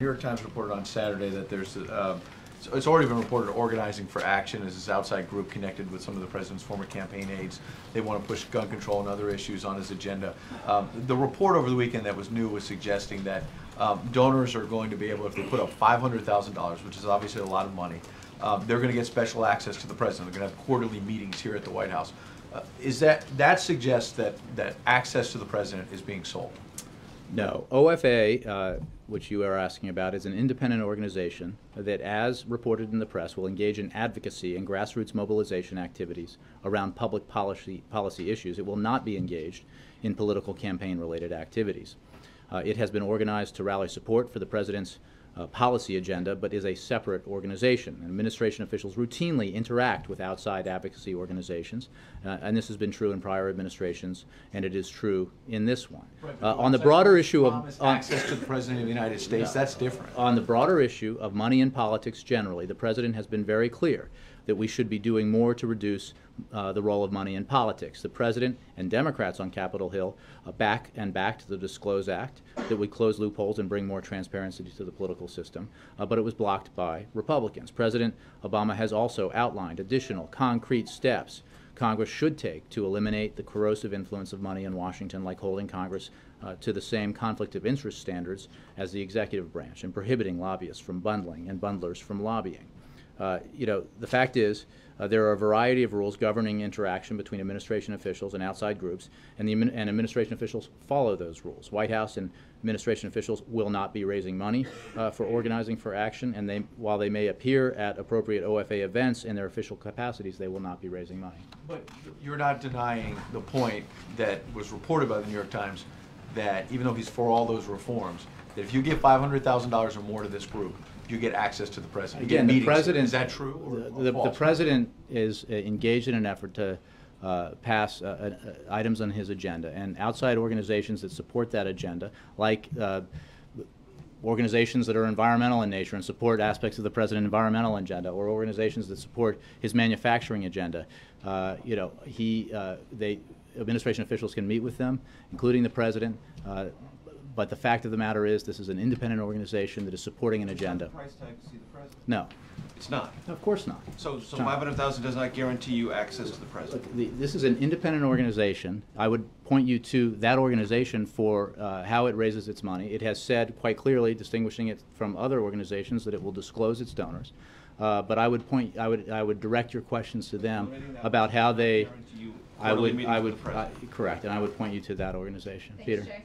New York Times reported on Saturday that there's it's already been reported Organizing for Action is this outside group connected with some of the president's former campaign aides. They want to push gun control and other issues on his agenda. The report over the weekend that was new was suggesting that donors are going to be able, if they put up $500,000, which is obviously a lot of money, they're going to get special access to the president. They're going to have quarterly meetings here at the White House. That suggests that access to the president is being sold? No. OFA, which you are asking about, is an independent organization that, as reported in the press, will engage in advocacy and grassroots mobilization activities around public policy issues. It will not be engaged in political campaign-related activities. It has been organized to rally support for the president's policy agenda, but is a separate organization. Administration officials routinely interact with outside advocacy organizations, and this has been true in prior administrations, and it is true in this one. Right, on the broader issue of access to the President of the United States, that's different. On the broader issue of money in politics generally, the President has been very clear that we should be doing more to reduce the role of money in politics. The President and Democrats on Capitol Hill backed the Disclose Act that would close loopholes and bring more transparency to the political system, but it was blocked by Republicans. President Obama has also outlined additional concrete steps Congress should take to eliminate the corrosive influence of money in Washington, like holding Congress to the same conflict of interest standards as the executive branch and prohibiting lobbyists from bundling and bundlers from lobbying. The fact is there are a variety of rules governing interaction between administration officials and outside groups, and administration officials follow those rules. White House and administration officials will not be raising money for Organizing for Action, and while they may appear at appropriate OFA events in their official capacities, they will not be raising money. But you're not denying the point that was reported by the New York Times that even though he's for all those reforms, that if you give $500,000 or more to this group, you get access to the president. Again, the president, is that true? Or the president is engaged in an effort to pass items on his agenda, and outside organizations that support that agenda, like organizations that are environmental in nature and support aspects of the president's environmental agenda, or organizations that support his manufacturing agenda. Administration officials can meet with them, including the president. But the fact of the matter is, this is an independent organization that is supporting an agenda. Price tag to see the president? No. It's not? No, of course not. So $500,000 does not guarantee you access to the president? Look, this is an independent organization. I would point you to that organization for how it raises its money. It has said quite clearly, distinguishing it from other organizations, that it will disclose its donors. But I would direct your questions to them about how they. Correct, and I would point you to that organization. Thanks, Peter. Jay.